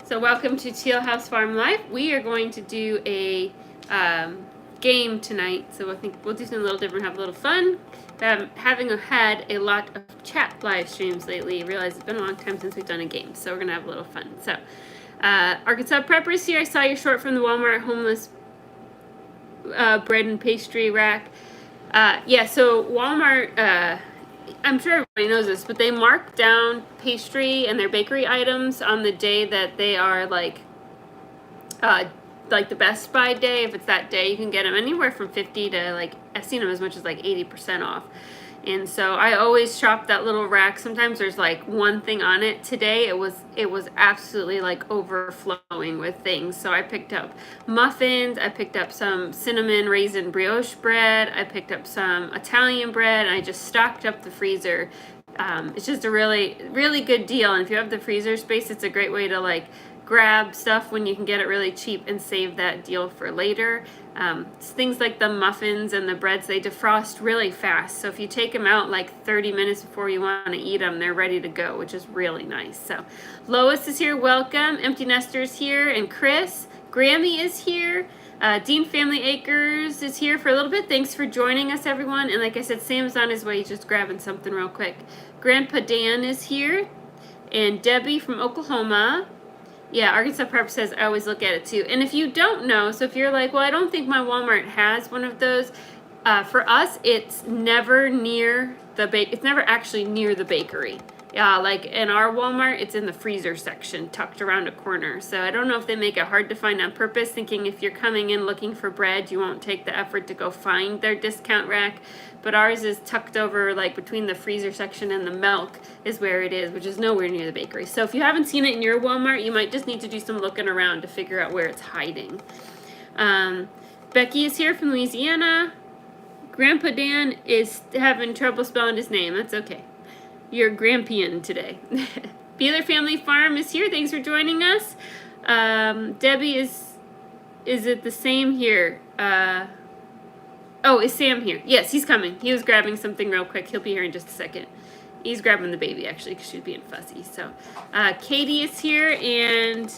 So welcome to Teal House Farm Live. We are going to do a game tonight. So I think we'll do something a little different, have a little fun. Having had a lot of chat live streams lately, I realize it's been a long time since we've done a game. So we're going to have a little fun. So Arkansas Preppers here. I saw your short from the Walmart homeless bread and pastry rack. Yeah, so Walmart... I'm sure everybody knows this, but they mark down pastry and their bakery items on the day that they are like the Best Buy day. If it's that day, you can get them anywhere from 50 to like, I've seen them as much as like 80% off. And so I always shop that little rack. Sometimes there's like one thing on it. Today it was absolutely like overflowing with things. So I picked up muffins, I picked up some cinnamon raisin brioche bread, I picked up some Italian bread, and I just stocked up the freezer. It's just a really, really good deal. And if you have the freezer space, it's a great way to like grab stuff when you can get it really cheap and save that deal for later. Things like the muffins and the breads, they defrost really fast. So if you take them out like 30 minutes before you want to eat them, they're ready to go, which is really nice. So Lois is here, welcome. Empty Nester's here, and Chris. Grammy is here. Dean Family Acres is here for a little bit. Thanks for joining us, everyone. And like I said, Sam's on his way. He's just grabbing something real quick. Grandpa Dan is here. And Debbie from Oklahoma. Yeah, Arkansas Prep says I always look at it too. And if you don't know, so if you're like, well, I don't think my Walmart has one of those, for us, it's never near it's never actually near the bakery. Yeah, like in our Walmart, it's in the freezer section, tucked around a corner. So I don't know if they make it hard to find on purpose, thinking if you're coming in looking for bread, you won't take the effort to go find their discount rack. But ours is tucked over, like between the freezer section and the milk is where it is, which is nowhere near the bakery. So if you haven't seen it in your Walmart, you might just need to do some looking around to figure out where it's hiding. Becky is here from Louisiana. Grandpa Dan is having trouble spelling his name. That's okay. You're Grampian today. Beeler Family Farm is here. Thanks for joining us. Debbie is it the same here? Oh, is Sam here? Yes, he's coming. He was grabbing something real quick. He'll be here in just a second. He's grabbing the baby, actually, because she's being fussy. So, Katie is here, and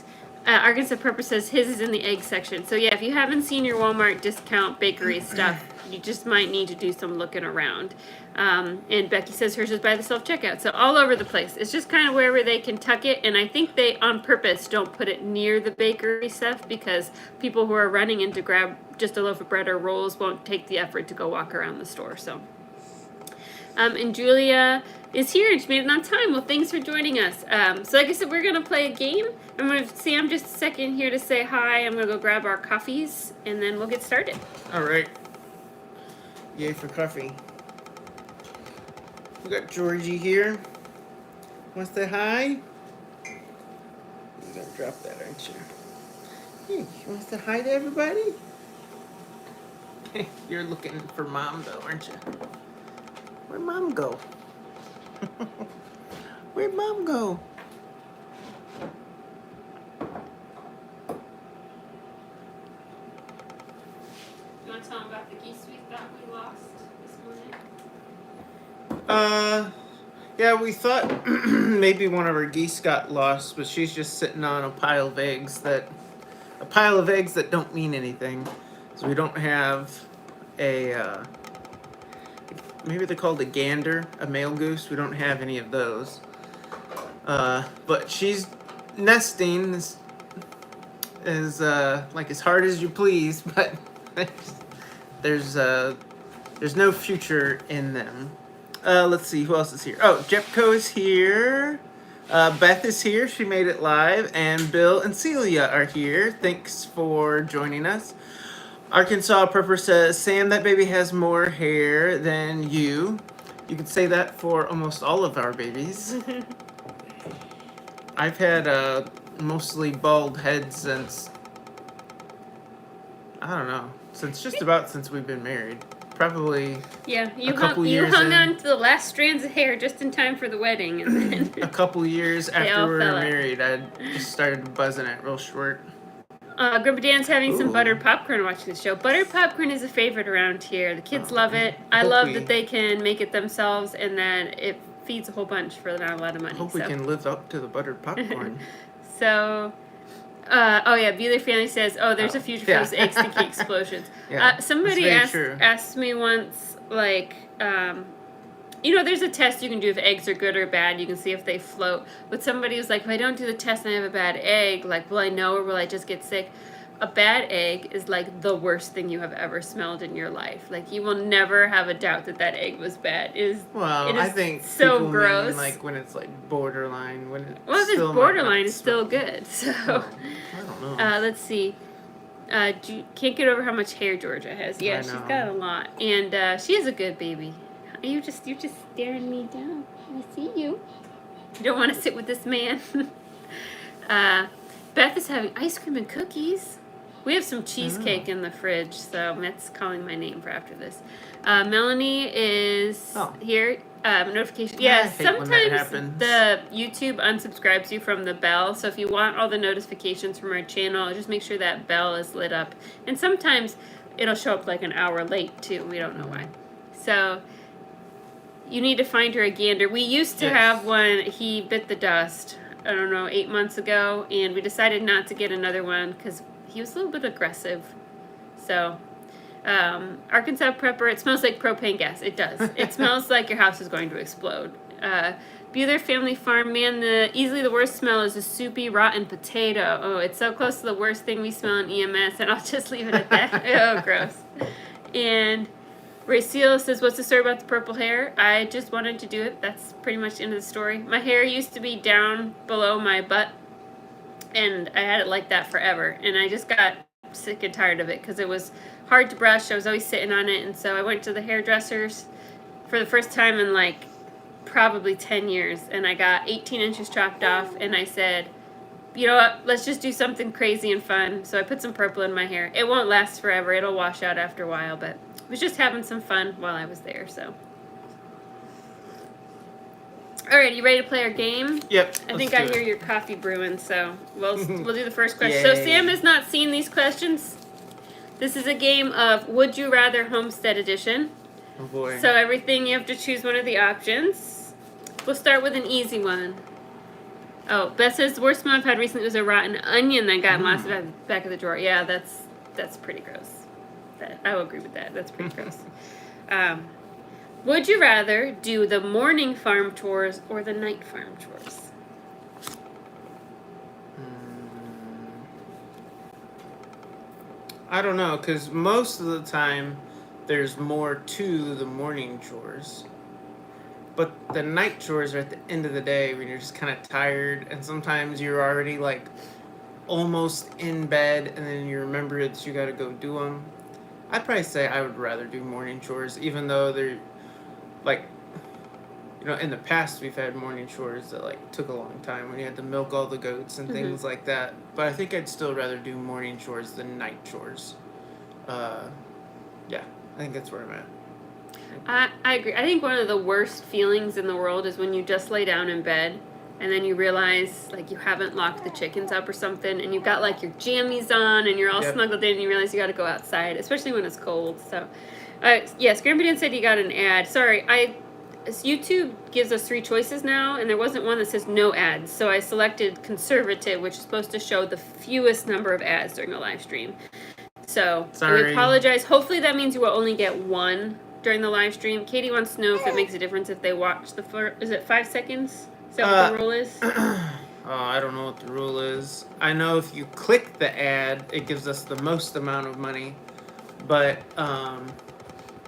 Arkansas Purpose says his is in the egg section. So, yeah, if you haven't seen your Walmart discount bakery stuff, you just might need to do some looking around. And Becky says hers is by the self-checkout. So, all over the place. It's just kind of wherever they can tuck it. And I think they, on purpose, don't put it near the bakery stuff because people who are running in to grab just a loaf of bread or rolls won't take the effort to go walk around the store. So, and Julia is here. She made it on time. Well, thanks for joining us. So like I said, we're going to play a game. I'm going to Sam just a second here to say hi. I'm going to go grab our coffees, and then we'll get started. All right. Yay for coffee. We got Georgie here. Want to say hi? You're going to drop that, aren't you? Hey, you want to say hi to everybody? Hey, you're looking for Mom, though, aren't you? Where'd Mom go? Where'd Mom go? You want to tell them about the geese we thought we lost this morning? Yeah, we thought maybe one of our geese got lost, but she's just sitting on a pile of eggs that don't mean anything. So we don't have a, maybe they're called a gander, a male goose. We don't have any of those. But she's nesting is like as hard as you please, but there's no future in them. Let's see, who else is here? Oh, Jepco is here. Beth is here. She made it live. And Bill and Celia are here. Thanks for joining us. Arkansas Prepper says, Sam, that baby has more hair than you. You could say that for almost all of our babies. I've had mostly bald head since, I don't know, since we've been married. Probably yeah, you hung on to the last strands of hair just in time for the wedding. And then a couple years after we were married, I just started buzzing it real short. Grandpa Dan's having some buttered popcorn watching the show. Buttered popcorn is a favorite around here. The kids love it. I love that they can make it themselves and that it feeds a whole bunch for not a lot of money. Hope we can live up to the buttered popcorn. So Oh yeah, Bueller Family says, "Oh, there's a future for those eggs thinking explosions." Yeah, Somebody asked me once, like, there's a test you can do if eggs are good or bad. You can see if they float. But somebody was like, if I don't do the test and I have a bad egg, like, will I know or will I just get sick? A bad egg is like the worst thing you have ever smelled in your life. Like, you will never have a doubt that that egg was bad. It is I think so people gross. Mean, like when it's like borderline, when it's if it's borderline, it's still good. So I don't know. Let's see. Can't get over how much hair Georgia has. Yeah, she's got a lot, and she is a good baby. You're just staring me down. I see you. You don't want to sit with this man. Beth is having ice cream and cookies. We have some cheesecake in the fridge, so that's calling my name for after this. Melanie is here. Notification. Yeah, sometimes the YouTube unsubscribes you from the bell. So if you want all the notifications from our channel, just make sure that bell is lit up. And sometimes it'll show up like an hour late too. We don't know why. So you need to find her a gander. We used to have one. He bit the dust, I don't know, 8 months ago. And we decided not to get another one because he was a little bit aggressive. So, Arkansas Prepper, it smells like propane gas. It does. It smells like your house is going to explode. Bueller Family Farm, man, easily the worst smell is a soupy, rotten potato. Oh, it's so close to the worst thing we smell in EMS, and I'll just leave it at that. Oh, gross. And Raciel says, what's the story about the purple hair? I just wanted to do it. That's pretty much the end of the story. My hair used to be down below my butt, and I had it like that forever. And I just got sick and tired of it because it was hard to brush. I was always sitting on it. And so I went to the hairdressers for the first time in like probably 10 years. And I got 18 inches chopped off. And I said, you know what, let's just do something crazy and fun. So I put some purple in my hair. It won't last forever. It'll wash out after a while. But I was just having some fun while I was there. So. All right, you ready to play our game? Yep. I think I hear your coffee brewing, so we'll do the first question. So Sam has not seen these questions. This is a game of Would You Rather Homestead Edition. Oh boy. So everything you have to choose one of the options. We'll start with an easy one. Oh, Beth says the worst smell I've had recently was a rotten onion that got lost at the back of the drawer. Yeah, that's pretty gross. I will agree with that. That's pretty gross. Would you rather do the morning farm chores or the night farm chores? I don't know, because most of the time there's more to the morning chores. But the night chores are at the end of the day when you're just kind of tired, and sometimes you're already like almost in bed, and then you remember that you got to go do them. I'd probably say I would rather do morning chores, even though they're like, in the past we've had morning chores that like took a long time when you had to milk all the goats and things like that. But I think I'd still rather do morning chores than night chores. Yeah, I think that's where I'm at. I agree. I think one of the worst feelings in the world is when you just lay down in bed and then you realize like you haven't locked the chickens up or something, and you've got like your jammies on and you're all snuggled in and you realize you got to go outside, especially when it's cold. So, yes, Grandpa said you got an ad. Sorry, YouTube gives us 3 choices now, and there wasn't one that says no ads. So I selected conservative, which is supposed to show the fewest number of ads during a live stream. So sorry. We apologize. Hopefully that means you will only get one during the live stream. Katie wants to know if it makes a difference if they watch the first, is it 5 seconds? Is that what the rule is? I don't know what the rule is. I know if you click the ad, it gives us the most amount of money. But,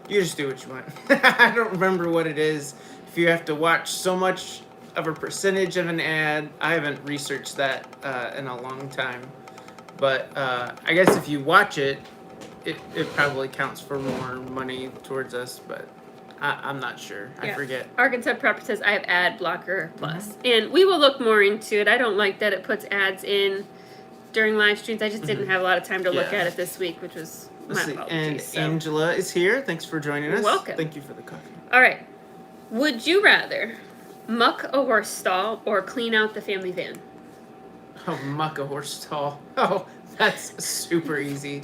you just do what you want. I don't remember what it is. If you have to watch so much of a percentage of an ad, I haven't researched that in a long time. But I guess if you watch it, it probably counts for more money towards us. But I'm not sure. I forget. Arkansas Prepper says I have ad blocker plus, and we will look more into it. I don't like that it puts ads in during live streams. I just didn't have a lot of time to look at it this week, which was my apologies. And Angela is here. Thanks for joining us. Welcome. Thank you for the coffee. All right. Would you rather muck a horse stall or clean out the family van? Oh, muck a horse stall. Oh, that's super easy.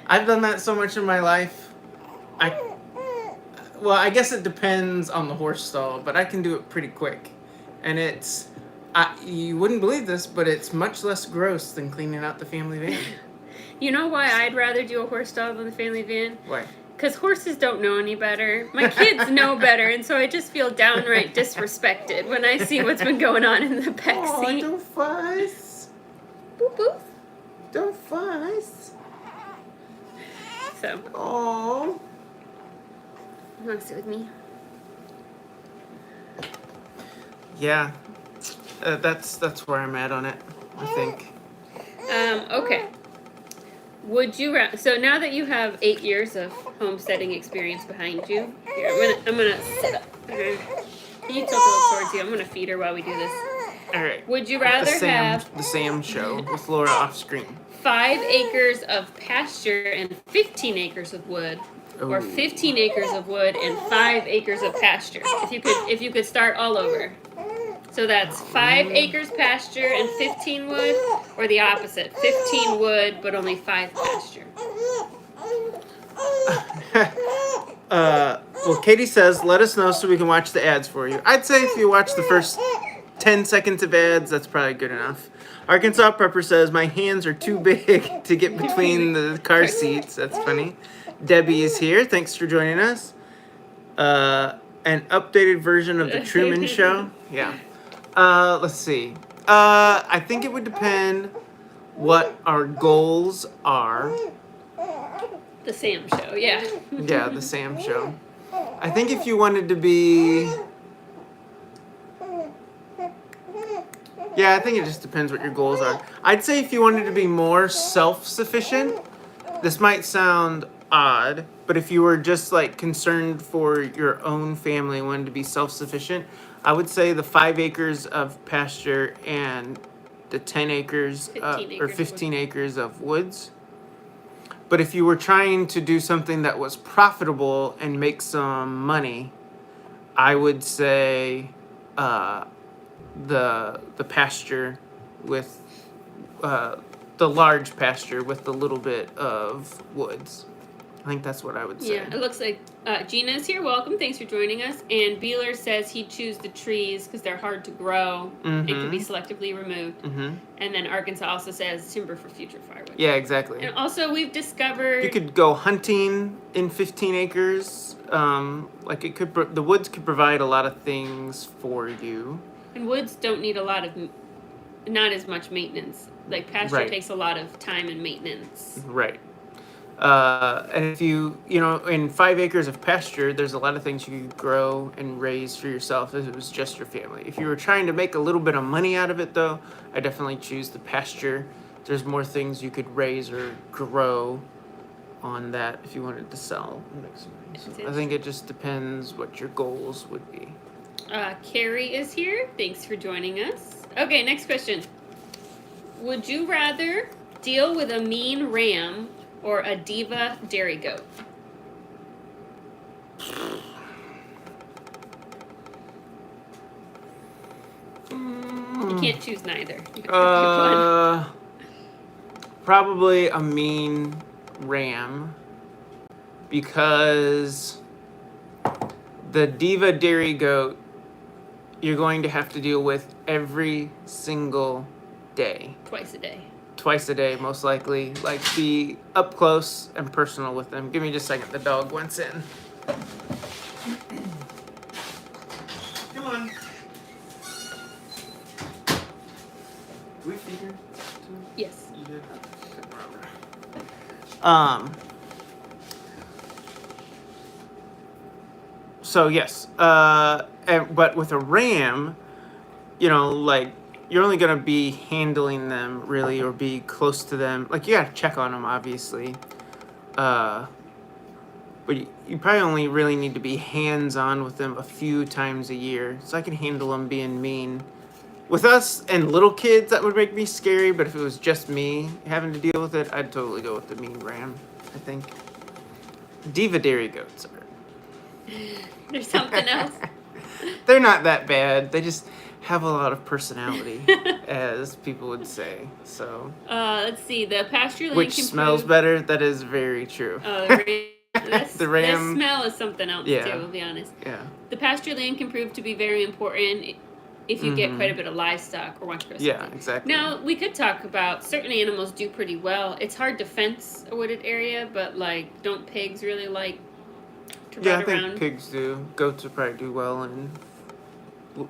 I've done that so much in my life. I guess it depends on the horse stall, but I can do it pretty quick. And You wouldn't believe this, but it's much less gross than cleaning out the family van. You know why I'd rather do a horse stall than the family van? Why? Because horses don't know any better. My kids know better, and so I just feel downright disrespected when I see what's been going on in the back seat. Don't fuss. Boop boop. Don't fuss. So. Oh. You want to sit with me? Yeah. That's where I'm at on it, I think. Okay. Would you so now that you have 8 years of homesteading experience behind you, here, I'm gonna sit up. Okay. Can you tilt a little towards you? I'm gonna feed her while we do this. All right. Would you rather have the Sam show with Laura off screen? 5 acres of pasture and 15 acres of wood, or 15 acres of wood and 5 acres of pasture? If you could start all over. So that's 5 acres pasture and 15 wood, or the opposite, 15 wood but only 5 pasture. Well, Katie says, let us know so we can watch the ads for you. I'd say if you watch the first 10 seconds of ads, that's probably good enough. Arkansas Prepper says, my hands are too big to get between the car seats. That's funny. Debbie is here. Thanks for joining us. An updated version of the Truman Show. Yeah. Let's see. I think it would depend what our goals are. The Sam Show, yeah. Yeah, the Sam Show. I think if you wanted to be... Yeah, I think it just depends what your goals are. I'd say if you wanted to be more self-sufficient, this might sound odd, but if you were just like concerned for your own family, wanted to be self-sufficient, I would say the 5 acres of pasture and the 10 acres, 15 acres of woods. But if you were trying to do something that was profitable and make some money, I would say the pasture with the large pasture with a little bit of woods. I think that's what I would say. Yeah, it looks like Gina's here. Welcome. Thanks for joining us. And Beeler says he'd choose the trees because they're hard to grow and can be selectively removed. And then Arkansas also says timber for future firewood. Yeah, exactly. And also we've discovered... You could go hunting in 15 acres. Like it could, the woods could provide a lot of things for you. And woods don't need a lot of, not as much maintenance. Like pasture takes a lot of time and maintenance. Right. And if you in 5 acres of pasture, there's a lot of things you could grow and raise for yourself if it was just your family. If you were trying to make a little bit of money out of it, though, I definitely choose the pasture. There's more things you could raise or grow on that if you wanted to sell. So I think it just depends what your goals would be. Carrie is here. Thanks for joining us. Okay, next question. Would you rather deal with a mean ram or a diva dairy goat? You can't choose neither. You have to pick one. Probably a mean ram, because the diva dairy goat you're going to have to deal with every single day. Twice a day. Twice a day, most likely. Like, be up close and personal with them. Give me just a second. The dog wants in. Come on. Do we feed her? Yes. You did? So yes, but with a ram, like, you're only gonna be handling them really, or be close to them. Like, you gotta check on them, obviously. But you probably only really need to be hands-on with them a few times a year. So I can handle them being mean. With us and little kids, that would make me scary. But if it was just me having to deal with it, I'd totally go with the mean ram, I think. Diva dairy goats are. There's something else. They're not that bad. They just have a lot of personality, as people would say. So. Let's see. The pasture land which smells better. That is very true. The ram. The smell is something else too. We'll be honest. Yeah. The pasture land can prove to be very important if you get quite a bit of livestock or want to grow something. Yeah, exactly. Now, we could talk about certain animals do pretty well. It's hard to fence a wooded area, but like, don't pigs really like to Yeah, I run think around pigs do. Goats would probably do well and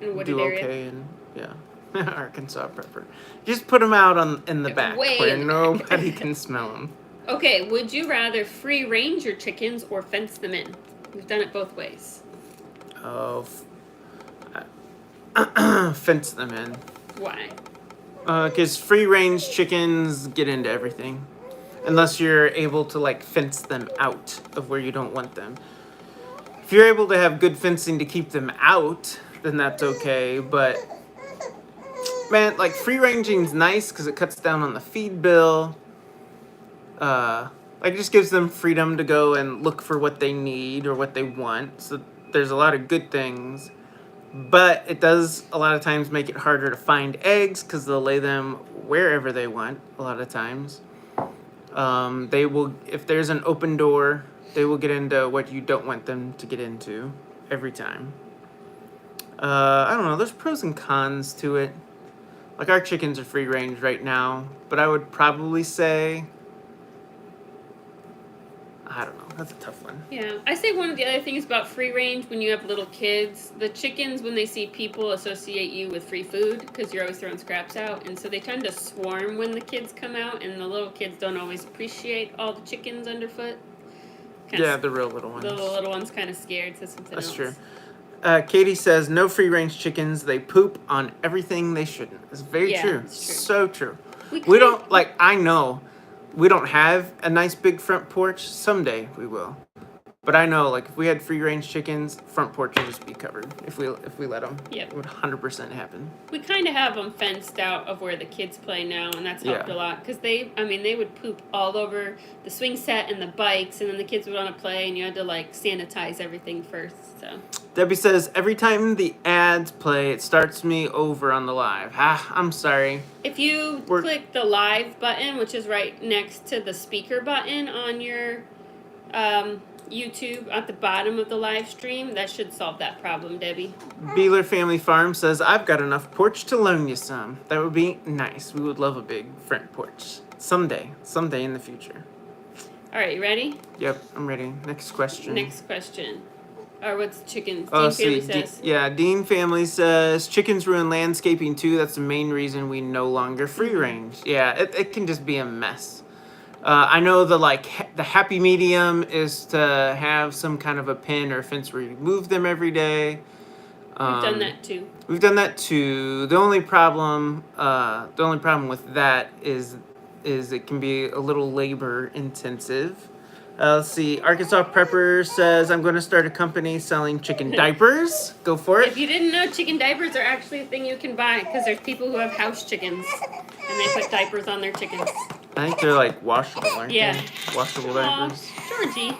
in a wooded do area? okay, and yeah. Arkansas pepper. Just put them out in the back Way where in the back. nobody can smell them. Okay, would you rather free range your chickens or fence them in? We've done it both ways. Oh, fence them in. Why? Because free range chickens get into everything, unless you're able to like fence them out of where you don't want them. If you're able to have good fencing to keep them out, then that's okay. But man, like free ranging's nice because it cuts down on the feed bill. Like it just gives them freedom to go and look for what they need or what they want. So there's a lot of good things. But it does a lot of times make it harder to find eggs because they'll lay them wherever they want a lot of times. They will, if there's an open door, they will get into what you don't want them to get into every time. I don't know, there's pros and cons to it. Like our chickens are free range right now, but I would probably say, I don't know, that's a tough one. Yeah, I say one of the other things about free range when you have little kids, the chickens, when they see people, associate you with free food because you're always throwing scraps out, and so they tend to swarm when the kids come out, and the little kids don't always appreciate all the chickens underfoot. Yeah, the real little ones. The little one's kind of scared, so something That's else. true. Katie says, no free range chickens, they poop on everything they shouldn't. It's very true. It's true. So true. We don't, like, I know we don't have a nice big front porch. Someday we will. But I know, like, if we had free range chickens, front porch would just be covered if we let them. Yep. It would 100% happen. We kind of have them fenced out of where the kids play now, and that's helped a lot because they would poop all over the swing set and the bikes, and then the kids would want to play, and you had to like sanitize everything first. So Debbie says, every time the ads play, it starts me over on the live. I'm sorry. if you click the live button, which is right next to the speaker button on your YouTube at the bottom of the live stream, that should solve that problem, Debbie. Beeler Family Farm says, I've got enough porch to loan you some. That would be nice. We would love a big front porch. Someday in the future. All right, you ready? Yep, I'm ready. Next question. Next question. Or what's chickens? Oh, Dean Family says. Dean Family says, chickens ruin landscaping too. That's the main reason we no longer free range. Yeah, it can just be a mess. I know the happy medium is to have some kind of a pen or fence where you move them every day. We've done that too. We've done that too. The only problem with that is it can be a little labor intensive. Let's see. Arkansas Prepper says, I'm going to start a company selling chicken diapers. Go for it. If you didn't know, chicken diapers are actually a thing you can buy because there's people who have house chickens and they put diapers on their chickens. I think they're like washable, aren't Yeah. they? Washable diapers. Georgie.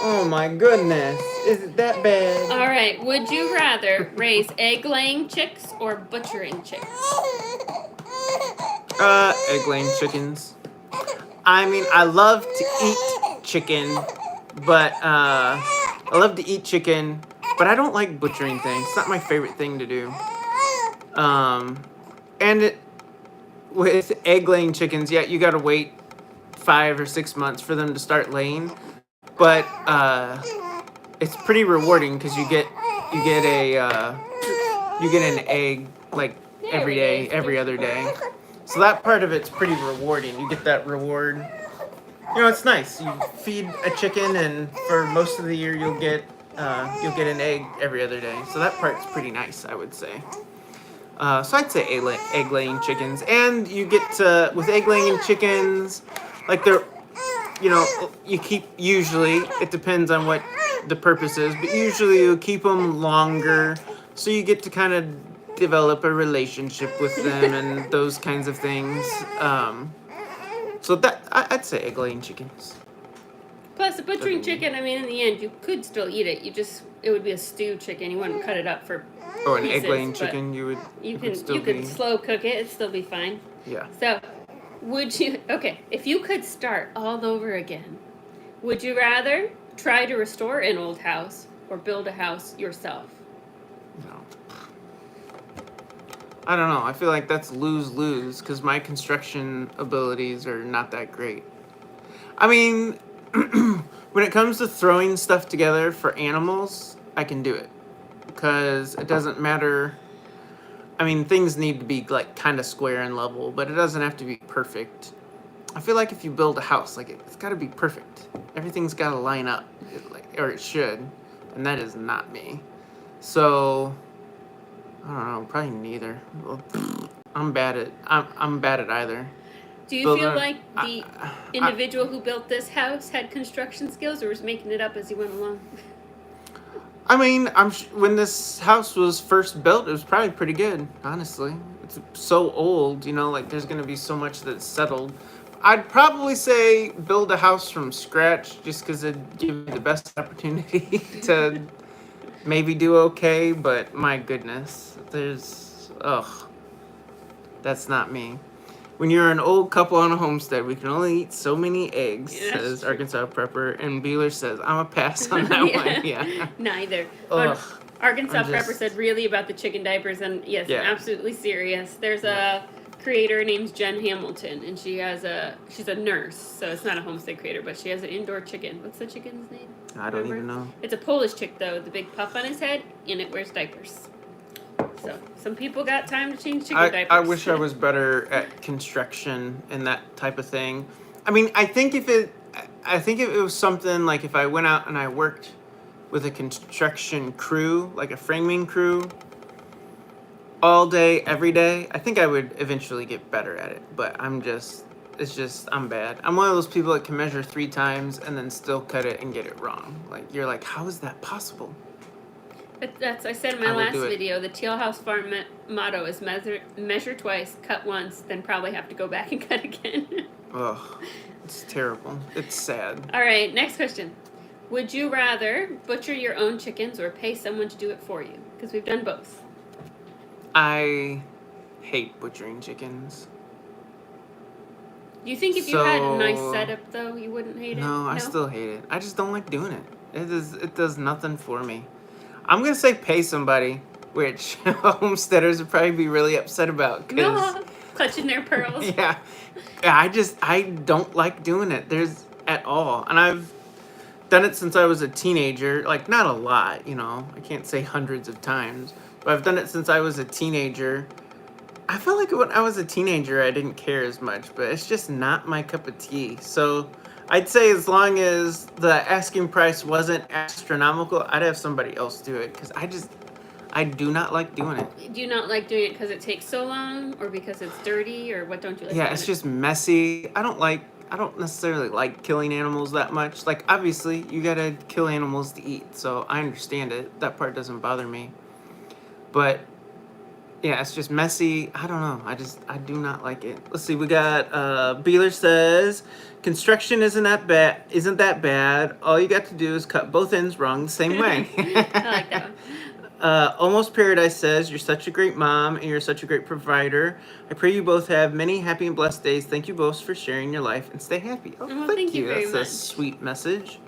Oh my goodness. Is it that bad? All right. Would you rather raise egg-laying chicks or butchering chicks? Egg-laying chickens. I mean, I love to eat chicken, but I don't like butchering things. It's not my favorite thing to do. With egg-laying chickens, yeah, you gotta wait 5 or 6 months for them to start laying, but it's pretty rewarding because you get an egg like every day, every other day. So that part of it's pretty rewarding. You get that reward. You know, it's nice. You feed a chicken, and for most of the year, you'll get an egg every other day. So that part's pretty nice, I would say. So I'd say egg-laying chickens, and you get with egg-laying chickens, like usually it depends on what the purpose is, but usually you keep them longer, so you get to kind of develop a relationship with them and those kinds of things. So that I'd say egg-laying chickens. Plus, a butchering chicken, I mean, in the end, you could still eat it. It would be a stew chicken. You wouldn't cut it up for Or an pieces, egg-laying chicken, you could slow cook it. It'd still be fine. Yeah. So, if you could start all over again, would you rather try to restore an old house or build a house yourself? No. I don't know. I feel like that's lose-lose because my construction abilities are not that great. I mean, when it comes to throwing stuff together for animals, I can do it because it doesn't matter. I mean, things need to be like kind of square and level, but it doesn't have to be perfect. I feel like if you build a house, like it's got to be perfect. Everything's got to line up, or it should, and that is not me. So I don't know, probably neither. Well, I'm bad at either. Do you Builder, feel like the I, individual who built this house had construction skills, or was making it up as he went along? I mean, when this house was first built, it was probably pretty good. Honestly, it's so old. You know, like there's gonna be so much that's settled. I'd probably say build a house from scratch, just because it'd give you the best opportunity to maybe do okay. But my goodness, that's not me. When you're an old couple on a homestead, we can only eat so many eggs, Yeah, that's says true. Arkansas Prepper. And Beeler says, I'm a pass on that one. Yeah. Neither. Ugh. Arkansas I'm Prepper just- said really about the chicken diapers, and yes, Yeah. I'm absolutely serious. There's a creator named Jen Hamilton, and she's a nurse, so it's not a homestead creator, but she has an indoor chicken. What's the chicken's name? I don't Remember? even know. It's a Polish chick though, with the big puff on his head, and it wears diapers. So some people got time to change chicken diapers. I wish I was better at construction and that type of thing. I mean, I think if it was something like if I went out and I worked with a construction crew, like a framing crew, all day, every day, I think I would eventually get better at it. But I'm bad. I'm one of those people that can measure 3 times and then still cut it and get it wrong. Like, you're like, how is that possible? But that's I said in my I will last do it. video. The Teal House Farm motto is measure twice, cut once, then probably have to go back and cut again. Ugh, it's terrible. It's sad. All right, next question. Would you rather butcher your own chickens or pay someone to do it for you? Because we've done both. I hate butchering chickens. Do you think if you had a nice So- setup though, you wouldn't hate it? No, I still hate it. I just don't like doing it. It does nothing for me. I'm gonna say pay somebody, which homesteaders would probably be really upset about. Cause No, clutching their pearls. yeah, I don't like doing it. There's at all, and I've done it since I was a teenager. Like not a lot, you know. I can't say hundreds of times, but I've done it since I was a teenager. I felt like when I was a teenager, I didn't care as much, but it's just not my cup of tea. So I'd say as long as the asking price wasn't astronomical, I'd have somebody else do it because I do not like doing it. Do you not like doing it because it takes so long, or because it's dirty, or what don't you like? Yeah, about it's it? just messy. I don't necessarily like killing animals that much. Like obviously, you gotta kill animals to eat, so I understand it. That part doesn't bother me. But yeah, it's just messy. I don't know. I do not like it. Let's see. We got Beeler says construction isn't that bad. All you got to do is cut both ends wrong the same way. I like that one. Almost Paradise says, you're such a great mom and you're such a great provider. I pray you both have many happy and blessed days. Thank you both for sharing your life and stay happy. Oh, Well, thank thank you very That's much. a sweet message.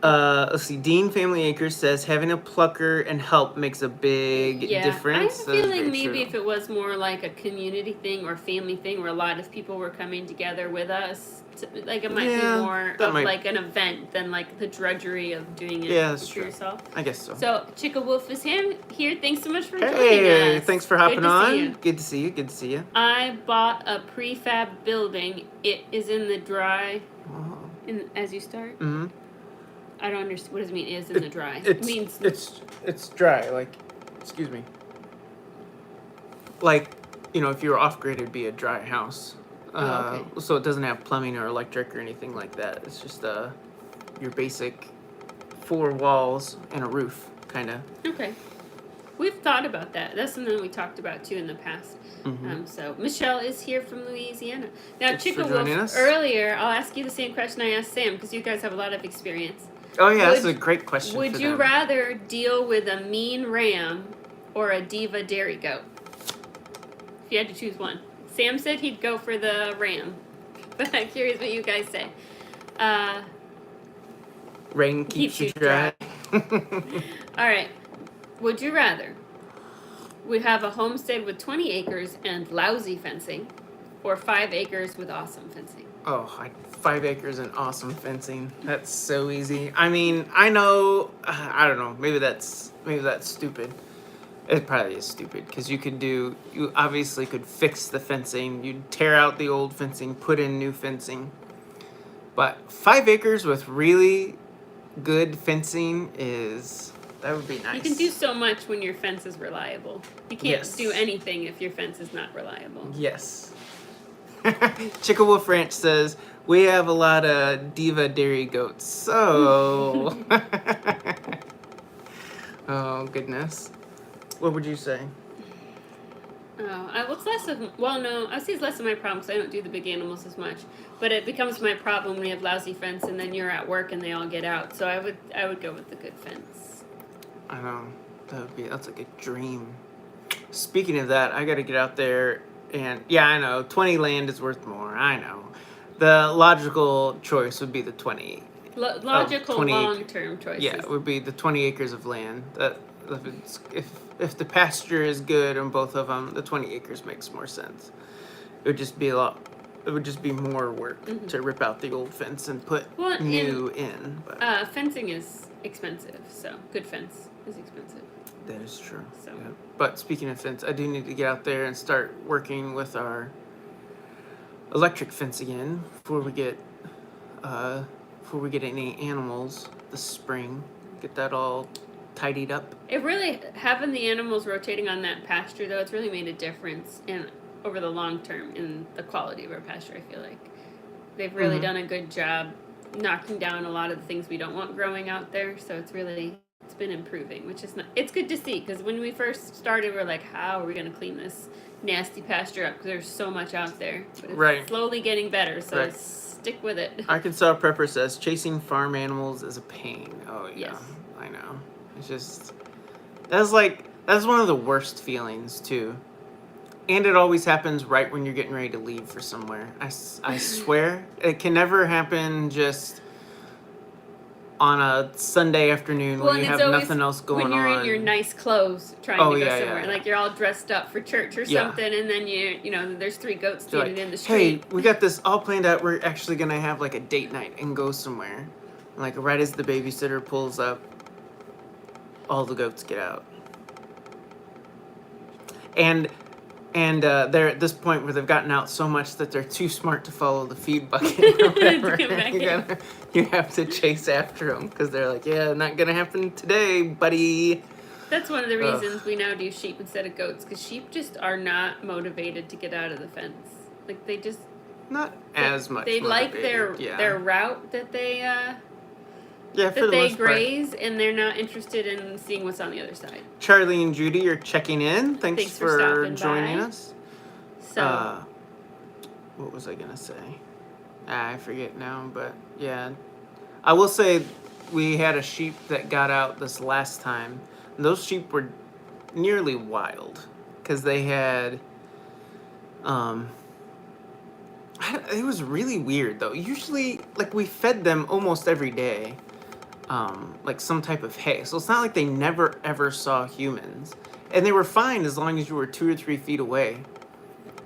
Let's see. Dean Family Acres says, having a plucker and help makes a big difference. I have That a is feeling very maybe true. if it was more like a community thing or family thing where a lot of people were coming together with us, like it might Yeah, be more that of might- like an event than like the drudgery of doing it Yeah, that's for true. yourself. I guess so. So Chicka Wolf is here. Thanks so much for joining Hey, us. thanks for hopping Good to on. see you. Good to see you. Good to see you. I bought a prefab building. It is in the dry. Oh. As you start, Mm-hmm. I don't understand. What does it mean? Is in the dry? It's, It means it's dry. Like, excuse me. Like, you know, if you were off grid, it'd be a dry house. Oh, okay. So it doesn't have plumbing or electric or anything like that. It's just your basic 4 walls and a roof, kind of. okay. We've thought about that. That's something we talked about too in the past. Mm-hmm. So Michelle is here from Louisiana. Now, Thanks for Chicka Wolf, joining us. earlier, I'll ask you the same question I asked Sam because you guys have a lot of experience. Oh yeah, that's a Would- great question. Would for you them. rather deal with a mean ram or a diva dairy goat? If you had to choose one. Sam said he'd go for the ram, but I'm curious what you guys say. Rain keeps you dry. All right. Would you rather we have a homestead with 20 acres and lousy fencing, or 5 acres with awesome fencing. Oh, 5 acres and awesome fencing. That's so easy. I mean, I know. I don't know. Maybe that's stupid. It probably is stupid because you obviously could fix the fencing. You'd tear out the old fencing, put in new fencing. But 5 acres with really good fencing that would be nice. You can do so much when your fence is reliable. You can't Yes. do anything if your fence is not reliable. Yes. Chicka Wolf Ranch says, we have a lot of diva dairy goats, so... Oh, goodness. What would you say? It's less of, well, no, I say it's less of my problem because I don't do the big animals as much. But it becomes my problem when you have lousy fence and then you're at work and they all get out. So I would go with the good fence. I know. That's like a dream. Speaking of that, I got to get out there and, yeah, I know, 20 land is worth more. I know. The logical choice would be the 20. Logical 20 long-term choices. Yeah, it would be the 20 acres of land. That if the pasture is good on both of them, the 20 acres makes more sense. It would just be more work to rip out the old fence and put new in. But fencing is expensive, so good fence is expensive. that is true. So. Yeah. But speaking of fence, I do need to get out there and start working with our electric fence again before we get any animals this spring. Get that all tidied up. It really, having the animals rotating on that pasture though, it's really made a difference over the long term in the quality of our pasture. I feel like they've really done a good job knocking down a lot of the things we don't want growing out there. So it's been improving, which is it's good to see, because when we first started, we're like, how are we going to clean this nasty pasture up? Because there's so much out there. But it's slowly getting better, so stick with it. Arkansas Prepper says, chasing farm animals is a pain. Oh, yeah. Yes. I know. It's just... That's one of the worst feelings, too. And it always happens right when you're getting ready to leave for somewhere. I swear. It can never happen just on a Sunday afternoon when you have nothing else going on. When you're in your nice clothes trying to go somewhere. Like you're all dressed up for church or something, and then there's 3 goats standing in the street. Hey, we got this all planned out. We're actually going to have like a date night and go somewhere. Like right as the babysitter pulls up, all the goats get out. And they're at this point where they've gotten out so much that they're too smart to follow the feed bucket or whatever. You have to chase after them because they're like, yeah, not going to happen today, buddy. That's one of the reasons we now do sheep instead of goats, because sheep just are not motivated to get out of the fence. Like they just... Not as much They motivated. like their route that they... for the most graze, part. And they're not interested in seeing what's on the other side. Charlie and Judy are checking in. Thanks for joining us. So, what was I gonna say? I forget now, but yeah, I will say we had a sheep that got out this last time. And those sheep were nearly wild because they had. It was really weird though. Usually, like we fed them almost every day. Like some type of hay. So it's not like they never ever saw humans. And they were fine as long as you were 2 or 3 feet away.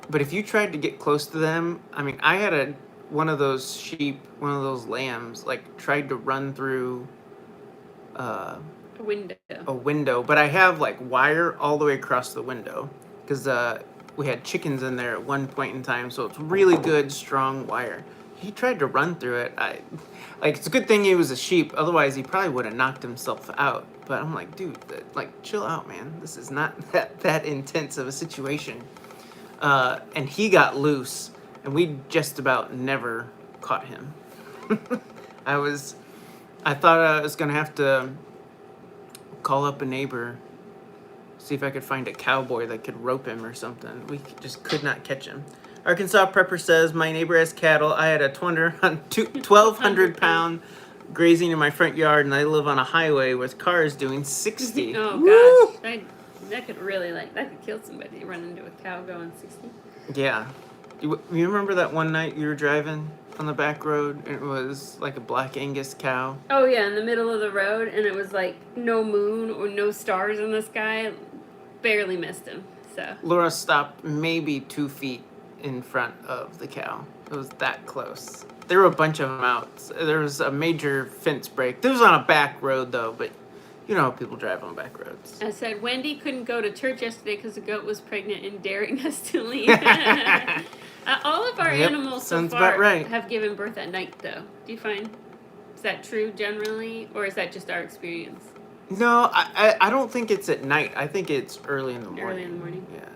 But if you tried to get close to them, I mean, I had one of those sheep, one of those lambs, like tried to run through a window. But I have like wire all the way across the window because we had chickens in there at one point in time. So it's really good, strong wire. He tried to run through it. It's a good thing he was a sheep. Otherwise, he probably would have knocked himself out. But I'm like, dude, chill out, man. This is not that intense of a situation. And he got loose, and we just about never caught him. I thought I was gonna have to call up a neighbor, see if I could find a cowboy that could rope him or something. We just could not catch him. Arkansas Prepper says, my neighbor has cattle. I had a 1,200 pound grazing in my front yard, and I live on a highway with cars doing 60. Oh, gosh. That could really, that could kill somebody, run into a cow going 60. Yeah. You remember that one night you were driving on the back road, and it was like a Black Angus cow? Oh, yeah, in the middle of the road, and it was like no moon or no stars in the sky. barely missed him. So Laura stopped maybe 2 feet in front of the cow. It was that close. There were a bunch of them out. There was a major fence break. This was on a back road, though, but you know how people drive on back roads. I said, Wendy couldn't go to church yesterday because the goat was pregnant and daring us to leave. All of our animals so far have given birth at night, though. Do you find, is that true generally, or is that just our experience? No, I don't think it's at night. I think it's early in the morning. Early in the morning? Yeah,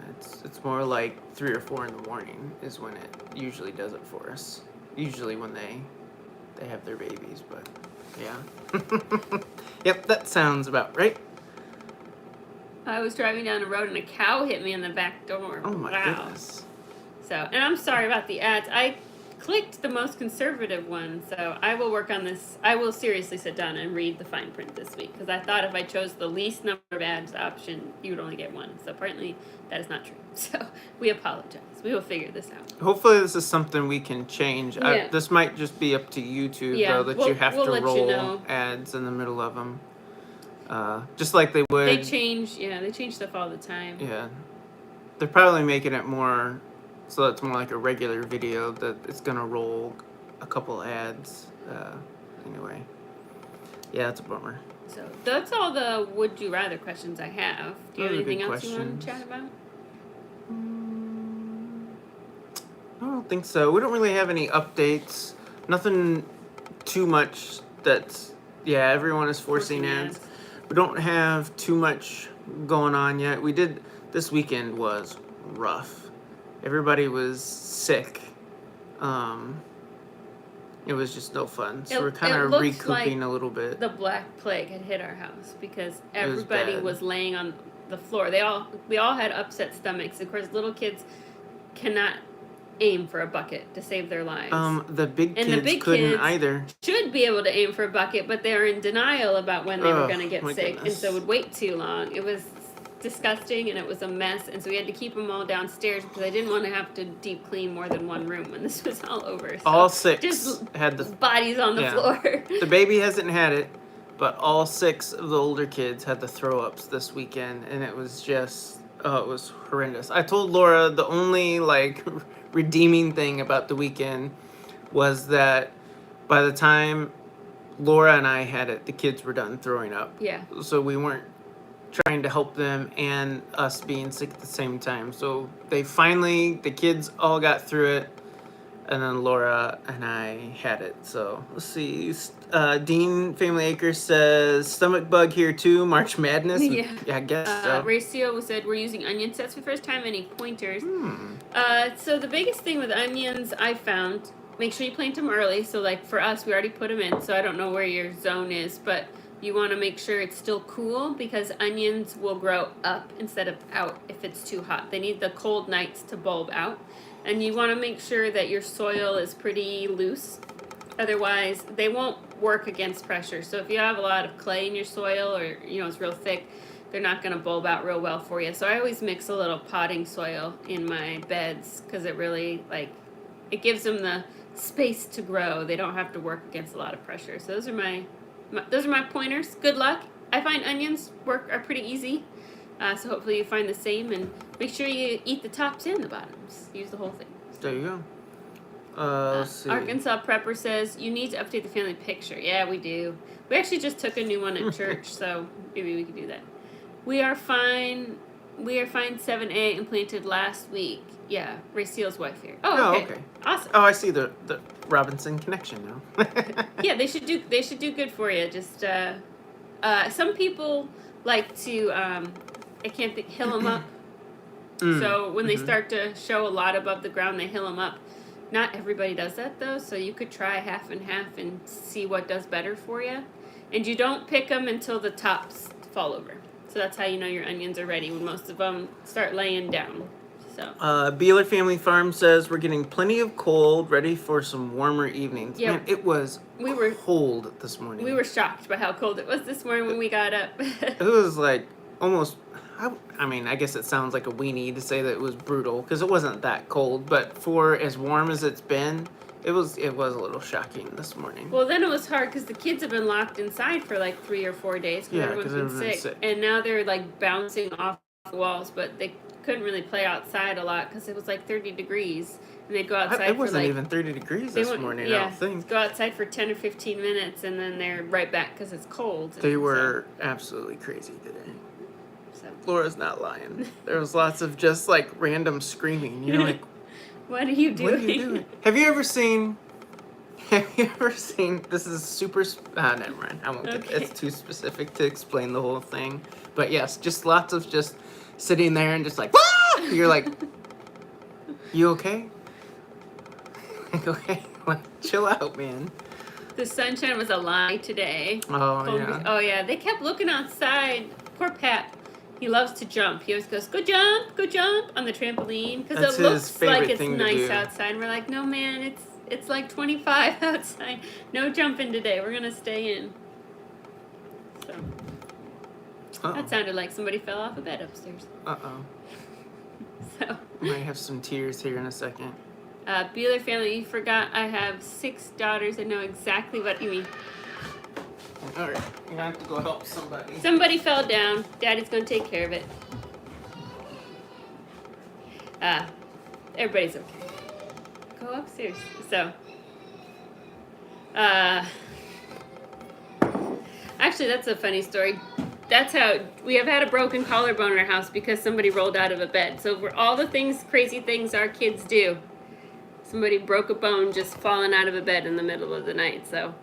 it's more like 3 or 4 in the morning is when it usually does it for us. Usually when they have their babies, but yeah. Yep, that sounds about right. I was driving down the road and a cow hit me in the back door. Oh my goodness. So, and I'm sorry about the ads. I clicked the most conservative one, so I will work on this. I will seriously sit down and read the fine print this week, because I thought if I chose the least number of ads option, you would only get one. So apparently that is not true. So we apologize. We will figure this out. Hopefully this is something we can change. Yeah. This might just be up to YouTube, though, that you have to roll ads in the middle of them. Just like they would. They change stuff all the time. Yeah. They're probably making it more so it's more like a regular video that it's going to roll a couple ads. Anyway. Yeah, it's a bummer. So that's all the would you rather questions I have. Do you have anything else you want to chat about? I don't think so. We don't really have any updates. Nothing too much that's... Yeah, everyone is forcing ads. We don't have too much going on yet. We did... This weekend was rough. Everybody was sick. It was just no fun. So we're kind of recouping a little bit. The Black Plague had hit our house because everybody was laying on the floor. We all had upset stomachs. Of course, little kids cannot aim for a bucket to save their lives. The big kids couldn't either. Should be able to aim for a bucket, but they were in denial about when they were going to get sick, and so would wait too long. It was disgusting, and it was a mess, and so we had to keep them all downstairs because I didn't want to have to deep clean more than one room when this was all over. So all 6 just had the bodies on the floor. The baby hasn't had it, but all 6 of the older kids had the throw-ups this weekend, and it was just... it was horrendous. I told Laura the only, redeeming thing about the weekend was that by the time Laura and I had it, the kids were done throwing up. Yeah. So we weren't trying to help them and us being sick at the same time. So the kids all got through it, and then Laura and I had it. So let's see. Dean Family Acres says stomach bug here too. March Madness. Yeah, I guess so. Ratio said we're using onion sets for the first time. Any pointers? So the biggest thing with onions I found, make sure you plant them early. So for us, we already put them in. So I don't know where your zone is, but you want to make sure it's still cool because onions will grow up instead of out if it's too hot. They need the cold nights to bulb out. And you want to make sure that your soil is pretty loose. Otherwise, they won't work against pressure. So if you have a lot of clay in your soil or, it's real thick, they're not going to bulb out real well for you. So I always mix a little potting soil in my beds because it really, it gives them the space to grow. They don't have to work against a lot of pressure. So those are my pointers. Good luck. I find onions are pretty easy. So hopefully you find the same, and make sure you eat the tops and the bottoms. Use the whole thing. There you go. Let's see. Arkansas Prepper says, you need to update the family picture. Yeah, we do. We actually just took a new one at church, so maybe we could do that. We are fine 7A and planted last week. Yeah, Ray Steele's wife here. Oh, okay. Awesome. Oh, I see the Robinson connection now. Yeah, they should do good for you. Just some people like to hill them up. So when they start to show a lot above the ground, they hill them up. Not everybody does that though, so you could try half and half and see what does better for you. And you don't pick them until the tops fall over. So that's how you know your onions are ready, when most of them start laying down. So. Beeler Family Farm says we're getting plenty of cold, ready for some warmer evenings. Yeah, man, it was cold this morning. We were shocked by how cold it was this morning when we got up. It was almost... I guess it sounds like a weenie to say that it was brutal because it wasn't that cold, but for as warm as it's been, it was a little shocking this morning. Well, then it was hard because the kids have been locked inside for 3 or 4 days because everyone's been sick, and now they're bouncing off walls, but they couldn't really play outside a lot because it was like 30 degrees. And they'd go outside It wasn't for like, even 30 degrees this morning, I don't think. go outside for 10 or 15 minutes and then they're right back because it's cold. They were absolutely crazy today. So. Laura's not lying. There was lots of just like random screaming. You know, like, what are you doing? what are you doing? Have you ever seen, this is super, never mind. I won't get, it's too specific to explain the whole thing. But yes, just lots of just sitting there and just like, ah! You're like, you okay? Like, okay, like, chill out, man. The sunshine was a lie today. Oh, yeah. Oh, yeah. They kept looking outside. Poor Pat. He loves to jump. He always goes, go jump on the trampoline. Because it looks like it's nice outside. And we're like, no, man, it's like 25 outside. No jumping today. We're going to stay in. So. Uh-oh. That sounded like somebody fell off a bed upstairs. Uh-oh. So. Might have some tears here in a second. Bueller family, you forgot I have 6 daughters. I know exactly what you mean. Alright, you're gonna have to go help somebody. Somebody fell down. Daddy's gonna take care of it. Everybody's okay. Go upstairs. So, actually, that's a funny story. That's how we have had a broken collarbone in our house because somebody rolled out of a bed. So for all the crazy things our kids do, somebody broke a bone just falling out of a bed in the middle of the night. So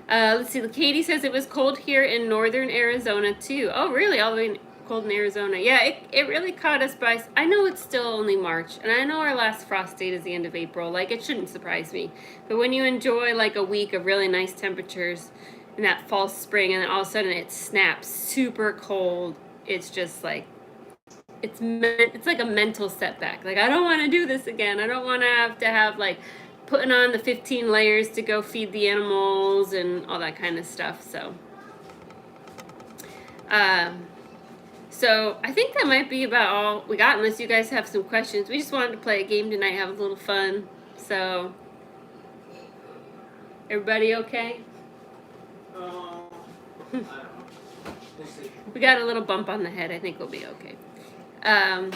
let's see. Katie says it was cold here in northern Arizona too. Oh, really? All the way cold in Arizona. Yeah, it really caught us by. I know it's still only March, and I know our last frost date is the end of April. Like, it shouldn't surprise me. But when you enjoy like a week of really nice temperatures in that fall spring, and then all of a sudden it snaps super cold, it's just like it's like a mental setback. Like, I don't want to do this again. I don't want to have like putting on the 15 layers to go feed the animals and all that kind of stuff. So so I think that might be about all we got, unless you guys have some questions. We just wanted to play a game tonight, have a little fun. So everybody okay? I don't know. We'll see. We got a little bump on the head. I think we'll be okay. I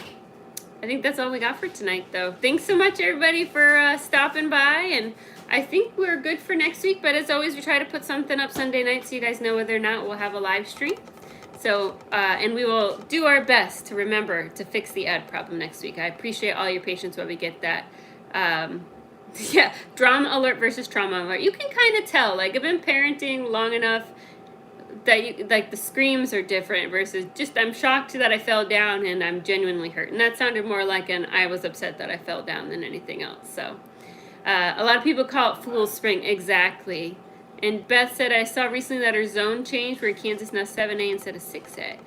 think that's all we got for tonight, though. Thanks so much, everybody, for stopping by. And I think we're good for next week. But as always, we try to put something up Sunday night so you guys know whether or not we'll have a live stream. So, and we will do our best to remember to fix the ad problem next week. I appreciate all your patience while we get that. Yeah, drama alert versus trauma alert. You can kind of tell. Like, I've been parenting long enough that like the screams are different versus just I'm shocked that I fell down and I'm genuinely hurt. And that sounded more like an I was upset that I fell down than anything else. So a lot of people call it Fool's Spring. Exactly. And Beth said, I saw recently that her zone changed where Kansas now 7A instead of 6A.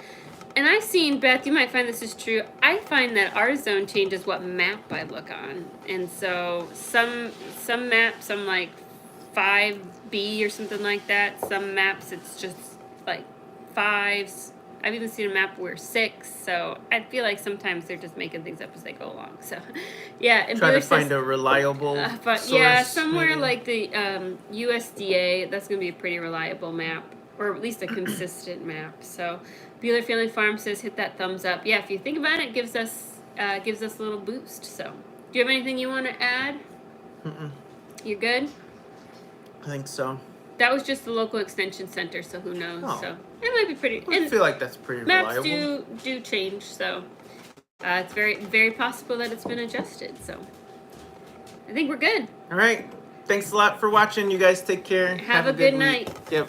And I've seen, Beth, you might find this is true, I find that our zone changes what map I look on. And so some maps I'm like 5B or something like that. Some maps it's just like 5s. I've even seen a map where 6. So I feel like sometimes they're just making things up as they go along. So yeah, and try to find a reliable source, yeah, somewhere maybe. like the USDA. That's gonna be a pretty reliable map, or at least a consistent map. So Bueller Family Farm says hit that thumbs up. Yeah, if you think about it, it gives us a little boost. So do you have anything you want to add? You're good? I think so. That was just the local extension center, so who knows? Oh. So it might be pretty. I feel like that's pretty maps reliable. do change, so it's very, very possible that it's been adjusted. So I think we're good. All right. Thanks a lot for watching. You guys take care. Have a good night. Yep.